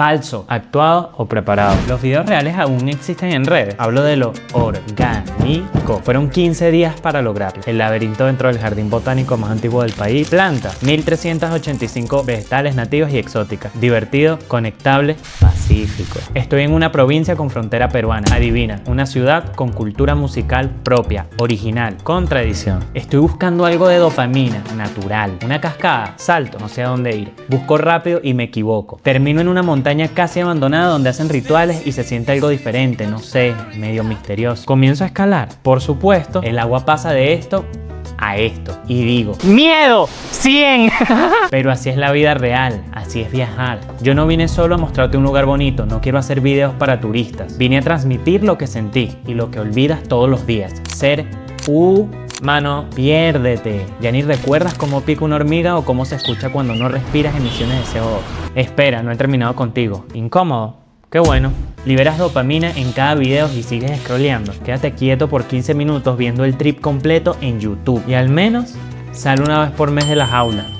falso, actuado o preparado. Los videos reales aún existen en redes. Hablo de lo orgánico. Fueron 15 días para lograrlo. El laberinto dentro del jardín botánico más antiguo del país. Planta, 1385 vegetales nativos y exóticas. Divertido, conectable, pacífico. Estoy en una provincia con frontera peruana. Adivina, una ciudad con cultura musical propia, original, con tradición. Estoy buscando algo de dopamina, natural. Una cascada, salto, no sé a dónde ir. Busco rápido y me equivoco. Termino en una montaña casi abandonada donde hacen rituales y se siente algo diferente, no sé, medio misterioso. Comienzo a escalar. Por supuesto, el agua pasa de esto a esto y digo, ¡miedo! ¡100! Pero así es la vida real, así es viajar. Yo no vine solo a mostrarte un lugar bonito, no quiero hacer videos para turistas. Vine a transmitir lo que sentí y lo que olvidas todos los días. Ser humano, piérdete. Ya ni recuerdas cómo pica una hormiga o cómo se escucha cuando no respiras emisiones de CO2. Espera, no he terminado contigo. ¿Incómodo? Qué bueno. Liberas dopamina en cada video y sigues scrolleando. Quédate quieto por 15 minutos viendo el trip completo en YouTube. Y al menos sal una vez por mes de la jaula.